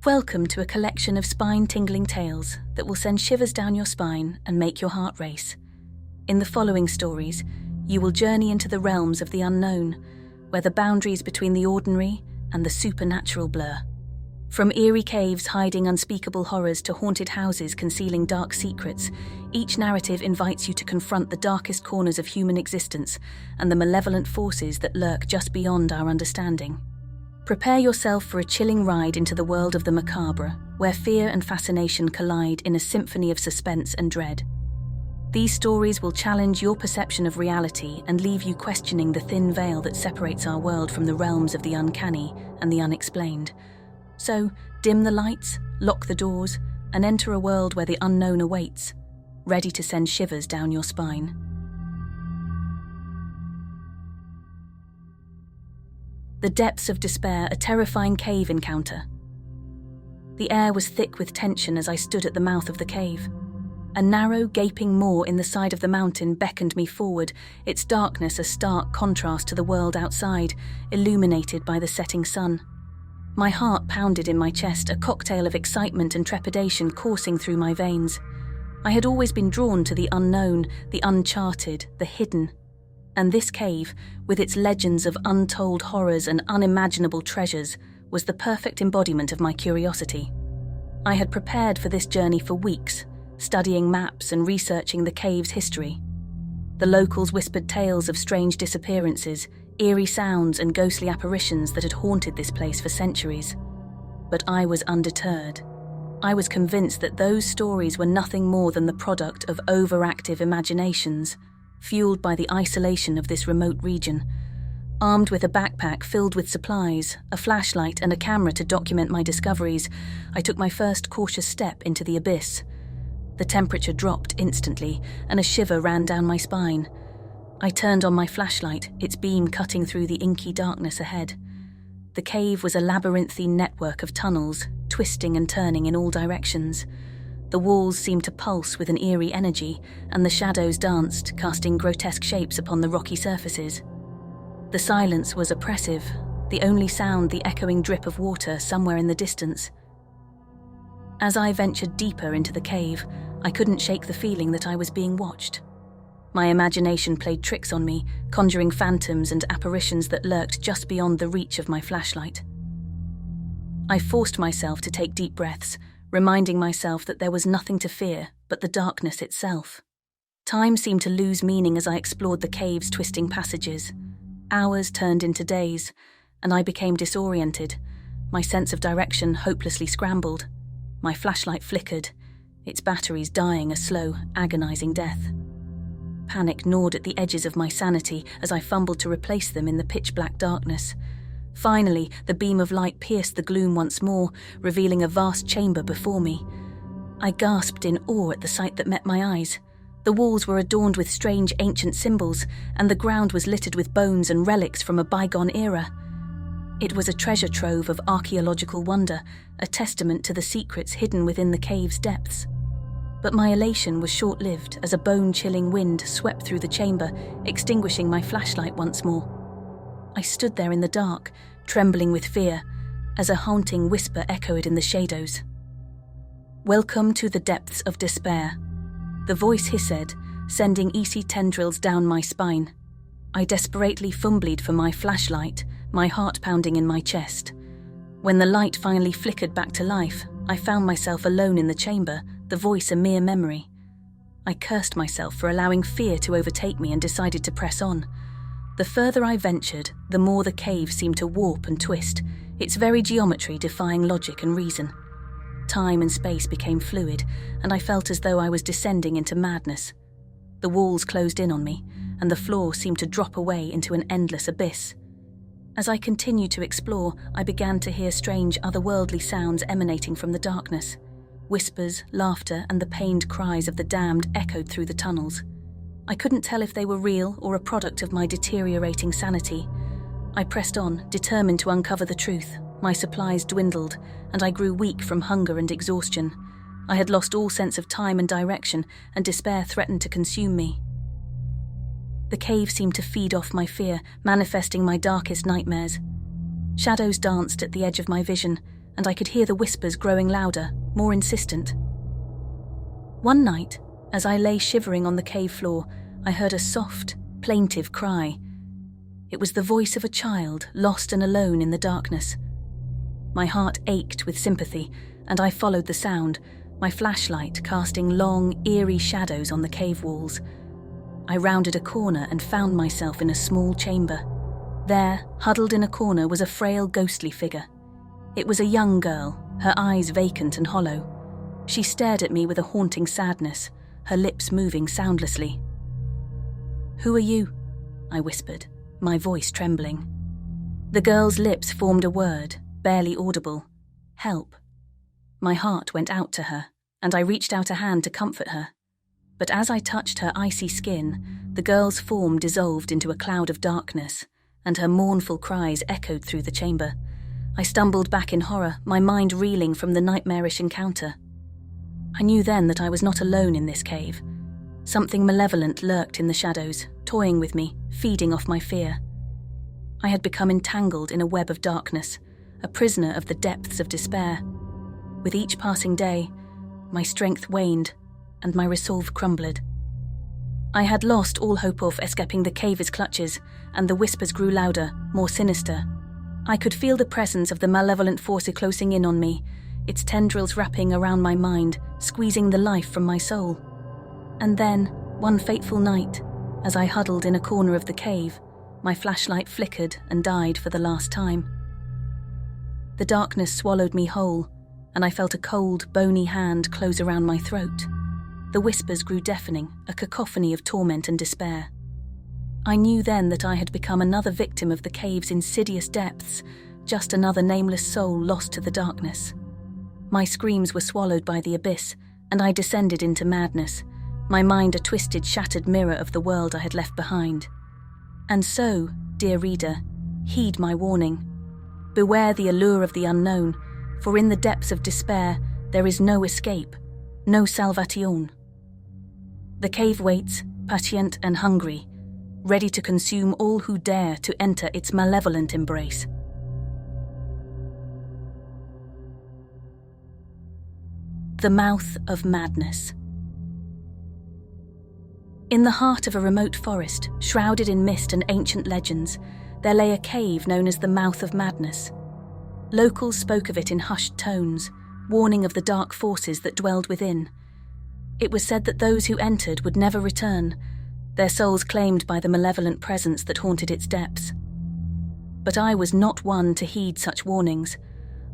Welcome to a collection of spine-tingling tales that will send shivers down your spine and make your heart race. In the following stories, you will journey into the realms of the unknown, where the boundaries between the ordinary and the supernatural blur. From eerie caves hiding unspeakable horrors to haunted houses concealing dark secrets, each narrative invites you to confront the darkest corners of human existence and the malevolent forces that lurk just beyond our understanding. Prepare yourself for a chilling ride into the world of the macabre, where fear and fascination collide in a symphony of suspense and dread. These stories will challenge your perception of reality and leave you questioning the thin veil that separates our world from the realms of the uncanny and the unexplained. So, dim the lights, lock the doors, and enter a world where the unknown awaits, ready to send shivers down your spine. The Depths of Despair, a terrifying cave encounter. The air was thick with tension as I stood at the mouth of the cave. A narrow, gaping maw in the side of the mountain beckoned me forward, its darkness a stark contrast to the world outside, illuminated by the setting sun. My heart pounded in my chest, a cocktail of excitement and trepidation coursing through my veins. I had always been drawn to the unknown, the uncharted, the hidden. And this cave, with its legends of untold horrors and unimaginable treasures, was the perfect embodiment of my curiosity. I had prepared for this journey for weeks, studying maps and researching the cave's history. The locals whispered tales of strange disappearances, eerie sounds and ghostly apparitions that had haunted this place for centuries. But I was undeterred. I was convinced that those stories were nothing more than the product of overactive imaginations, fueled by the isolation of this remote region. Armed with a backpack filled with supplies, a flashlight and a camera to document my discoveries, I took my first cautious step into the abyss. The temperature dropped instantly, and a shiver ran down my spine. I turned on my flashlight, its beam cutting through the inky darkness ahead. The cave was a labyrinthine network of tunnels, twisting and turning in all directions. The walls seemed to pulse with an eerie energy, and the shadows danced, casting grotesque shapes upon the rocky surfaces. The silence was oppressive, the only sound the echoing drip of water somewhere in the distance. As I ventured deeper into the cave, I couldn't shake the feeling that I was being watched. My imagination played tricks on me, conjuring phantoms and apparitions that lurked just beyond the reach of my flashlight. I forced myself to take deep breaths, reminding myself that there was nothing to fear but the darkness itself. Time seemed to lose meaning as I explored the cave's twisting passages. Hours turned into days, and I became disoriented, my sense of direction hopelessly scrambled. My flashlight flickered, its batteries dying a slow, agonizing death. Panic gnawed at the edges of my sanity as I fumbled to replace them in the pitch-black darkness. Finally, the beam of light pierced the gloom once more, revealing a vast chamber before me. I gasped in awe at the sight that met my eyes. The walls were adorned with strange ancient symbols, and the ground was littered with bones and relics from a bygone era. It was a treasure trove of archaeological wonder, a testament to the secrets hidden within the cave's depths. But my elation was short-lived as a bone-chilling wind swept through the chamber, extinguishing my flashlight once more. I stood there in the dark, trembling with fear, as a haunting whisper echoed in the shadows. "Welcome to the depths of despair," the voice hissed, sending icy tendrils down my spine. I desperately fumbled for my flashlight, my heart pounding in my chest. When the light finally flickered back to life, I found myself alone in the chamber, the voice a mere memory. I cursed myself for allowing fear to overtake me and decided to press on. The further I ventured, the more the cave seemed to warp and twist, its very geometry defying logic and reason. Time and space became fluid, and I felt as though I was descending into madness. The walls closed in on me, and the floor seemed to drop away into an endless abyss. As I continued to explore, I began to hear strange otherworldly sounds emanating from the darkness. Whispers, laughter, and the pained cries of the damned echoed through the tunnels. I couldn't tell if they were real or a product of my deteriorating sanity. I pressed on, determined to uncover the truth. My supplies dwindled, and I grew weak from hunger and exhaustion. I had lost all sense of time and direction, and despair threatened to consume me. The cave seemed to feed off my fear, manifesting my darkest nightmares. Shadows danced at the edge of my vision, and I could hear the whispers growing louder, more insistent. One night, as I lay shivering on the cave floor, I heard a soft, plaintive cry. It was the voice of a child, lost and alone in the darkness. My heart ached with sympathy, and I followed the sound, my flashlight casting long, eerie shadows on the cave walls. I rounded a corner and found myself in a small chamber. There, huddled in a corner, was a frail, ghostly figure. It was a young girl, her eyes vacant and hollow. She stared at me with a haunting sadness, her lips moving soundlessly. "Who are you?" I whispered, my voice trembling. The girl's lips formed a word, barely audible. "Help." My heart went out to her, and I reached out a hand to comfort her. But as I touched her icy skin, the girl's form dissolved into a cloud of darkness, and her mournful cries echoed through the chamber. I stumbled back in horror, my mind reeling from the nightmarish encounter. I knew then that I was not alone in this cave. Something malevolent lurked in the shadows, toying with me, feeding off my fear. I had become entangled in a web of darkness, a prisoner of the depths of despair. With each passing day, my strength waned, and my resolve crumbled. I had lost all hope of escaping the cave's clutches, and the whispers grew louder, more sinister. I could feel the presence of the malevolent force closing in on me, its tendrils wrapping around my mind, squeezing the life from my soul. And then, one fateful night, as I huddled in a corner of the cave, my flashlight flickered and died for the last time. The darkness swallowed me whole, and I felt a cold, bony hand close around my throat. The whispers grew deafening, a cacophony of torment and despair. I knew then that I had become another victim of the cave's insidious depths, just another nameless soul lost to the darkness. My screams were swallowed by the abyss, and I descended into madness, my mind a twisted, shattered mirror of the world I had left behind. And so, dear reader, heed my warning. Beware the allure of the unknown, for in the depths of despair there is no escape, no salvation. The cave waits, patient and hungry, ready to consume all who dare to enter its malevolent embrace. The Mouth of Madness. In the heart of a remote forest, shrouded in mist and ancient legends, there lay a cave known as the Mouth of Madness. Locals spoke of it in hushed tones, warning of the dark forces that dwelled within. It was said that those who entered would never return, their souls claimed by the malevolent presence that haunted its depths. But I was not one to heed such warnings.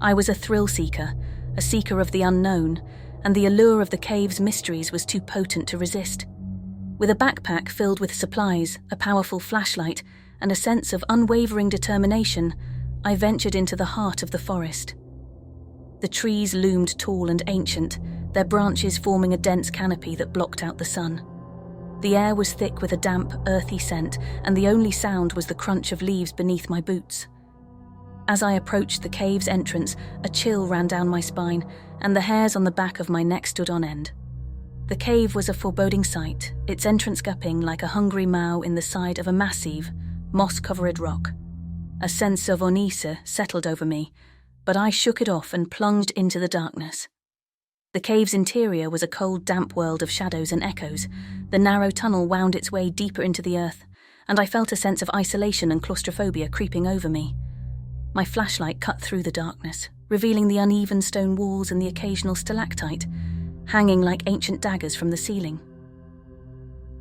I was a thrill-seeker, a seeker of the unknown, and the allure of the cave's mysteries was too potent to resist. With a backpack filled with supplies, a powerful flashlight, and a sense of unwavering determination, I ventured into the heart of the forest. The trees loomed tall and ancient, their branches forming a dense canopy that blocked out the sun. The air was thick with a damp, earthy scent, and the only sound was the crunch of leaves beneath my boots. As I approached the cave's entrance, a chill ran down my spine, and the hairs on the back of my neck stood on end. The cave was a foreboding sight, its entrance gaping like a hungry maw in the side of a massive, moss-covered rock. A sense of unease settled over me, but I shook it off and plunged into the darkness. The cave's interior was a cold, damp world of shadows and echoes. The narrow tunnel wound its way deeper into the earth, and I felt a sense of isolation and claustrophobia creeping over me. My flashlight cut through the darkness, revealing the uneven stone walls and the occasional stalactite, hanging like ancient daggers from the ceiling.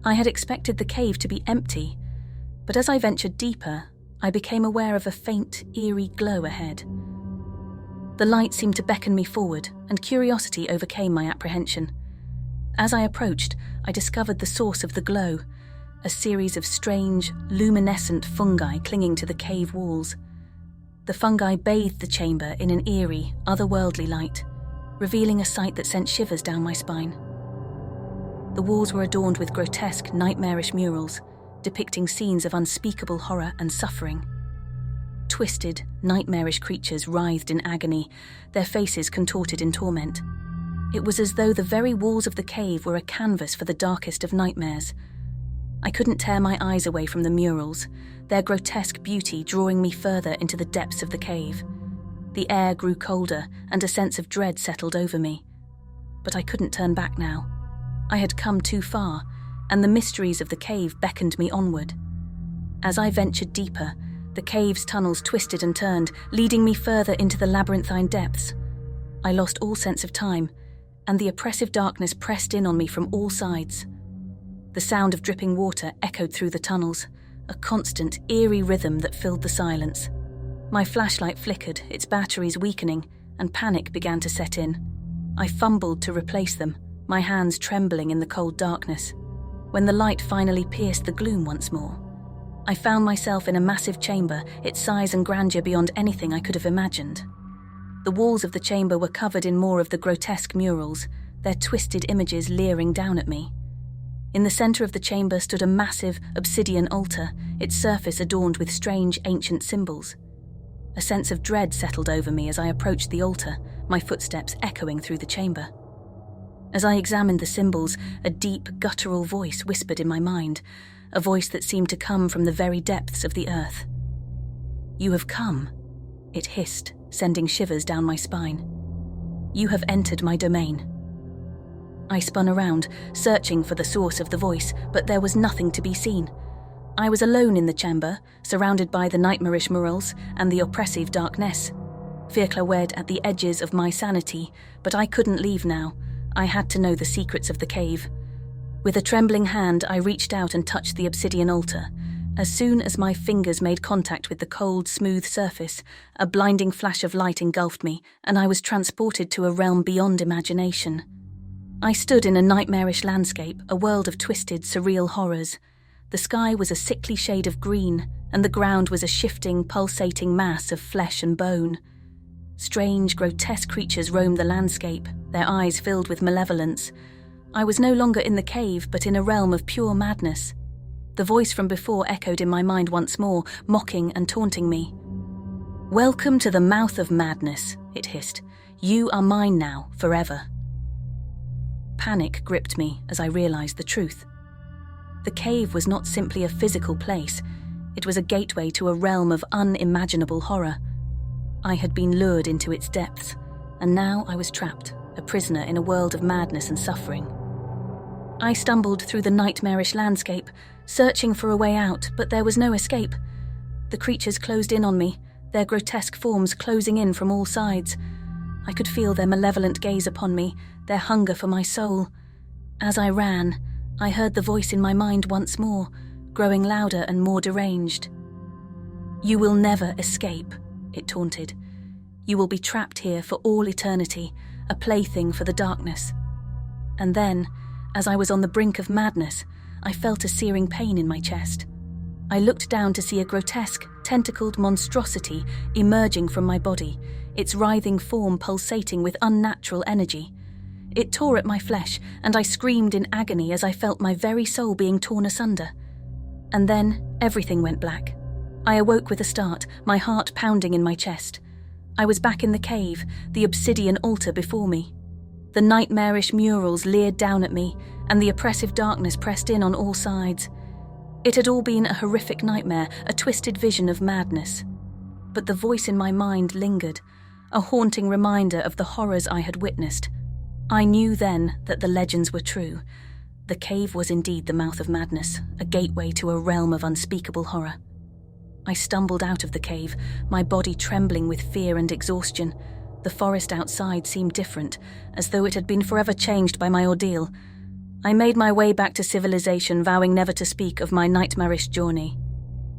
I had expected the cave to be empty, but as I ventured deeper, I became aware of a faint, eerie glow ahead. The light seemed to beckon me forward, and curiosity overcame my apprehension. As I approached, I discovered the source of the glow, a series of strange, luminescent fungi clinging to the cave walls. The fungi bathed the chamber in an eerie, otherworldly light, revealing a sight that sent shivers down my spine. The walls were adorned with grotesque, nightmarish murals, depicting scenes of unspeakable horror and suffering. Twisted, nightmarish creatures writhed in agony, their faces contorted in torment. It was as though the very walls of the cave were a canvas for the darkest of nightmares. I couldn't tear my eyes away from the murals, their grotesque beauty drawing me further into the depths of the cave. The air grew colder, and a sense of dread settled over me. But I couldn't turn back now. I had come too far, and the mysteries of the cave beckoned me onward. As I ventured deeper, the cave's tunnels twisted and turned, leading me further into the labyrinthine depths. I lost all sense of time, and the oppressive darkness pressed in on me from all sides. The sound of dripping water echoed through the tunnels, a constant, eerie rhythm that filled the silence. My flashlight flickered, its batteries weakening, and panic began to set in. I fumbled to replace them, my hands trembling in the cold darkness. When the light finally pierced the gloom once more, I found myself in a massive chamber, its size and grandeur beyond anything I could have imagined. The walls of the chamber were covered in more of the grotesque murals, their twisted images leering down at me. In the center of the chamber stood a massive obsidian altar, its surface adorned with strange ancient symbols. A sense of dread settled over me as I approached the altar, my footsteps echoing through the chamber. As I examined the symbols, a deep, guttural voice whispered in my mind, a voice that seemed to come from the very depths of the earth. "You have come," it hissed, sending shivers down my spine. "You have entered my domain." I spun around, searching for the source of the voice, but there was nothing to be seen. I was alone in the chamber, surrounded by the nightmarish murals and the oppressive darkness. Fear clawed at the edges of my sanity, but I couldn't leave now. I had to know the secrets of the cave. With a trembling hand, I reached out and touched the obsidian altar. As soon as my fingers made contact with the cold, smooth surface, a blinding flash of light engulfed me, and I was transported to a realm beyond imagination. I stood in a nightmarish landscape, a world of twisted, surreal horrors. The sky was a sickly shade of green, and the ground was a shifting, pulsating mass of flesh and bone. Strange, grotesque creatures roamed the landscape, their eyes filled with malevolence. I was no longer in the cave, but in a realm of pure madness. The voice from before echoed in my mind once more, mocking and taunting me. "Welcome to the mouth of madness," it hissed. "You are mine now, forever." Panic gripped me as I realized the truth. The cave was not simply a physical place, it was a gateway to a realm of unimaginable horror. I had been lured into its depths, and now I was trapped, a prisoner in a world of madness and suffering. I stumbled through the nightmarish landscape, searching for a way out, but there was no escape. The creatures closed in on me, their grotesque forms closing in from all sides. I could feel their malevolent gaze upon me, their hunger for my soul. As I ran, I heard the voice in my mind once more, growing louder and more deranged. "You will never escape," it taunted. "You will be trapped here for all eternity, a plaything for the darkness." And then, as I was on the brink of madness, I felt a searing pain in my chest. I looked down to see a grotesque, tentacled monstrosity emerging from my body, its writhing form pulsating with unnatural energy. It tore at my flesh, and I screamed in agony as I felt my very soul being torn asunder. And then, everything went black. I awoke with a start, my heart pounding in my chest. I was back in the cave, the obsidian altar before me. The nightmarish murals leered down at me, and the oppressive darkness pressed in on all sides. It had all been a horrific nightmare, a twisted vision of madness. But the voice in my mind lingered, a haunting reminder of the horrors I had witnessed. I knew then that the legends were true. The cave was indeed the mouth of madness, a gateway to a realm of unspeakable horror. I stumbled out of the cave, my body trembling with fear and exhaustion. The forest outside seemed different, as though it had been forever changed by my ordeal. I made my way back to civilization, vowing never to speak of my nightmarish journey.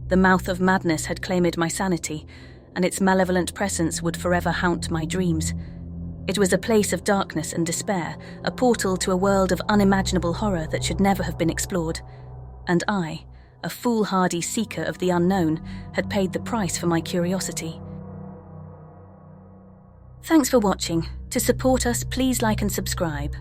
The mouth of madness had claimed my sanity, and its malevolent presence would forever haunt my dreams. It was a place of darkness and despair, a portal to a world of unimaginable horror that should never have been explored. And I, a foolhardy seeker of the unknown, had paid the price for my curiosity. Thanks for watching. To support us, please like and subscribe.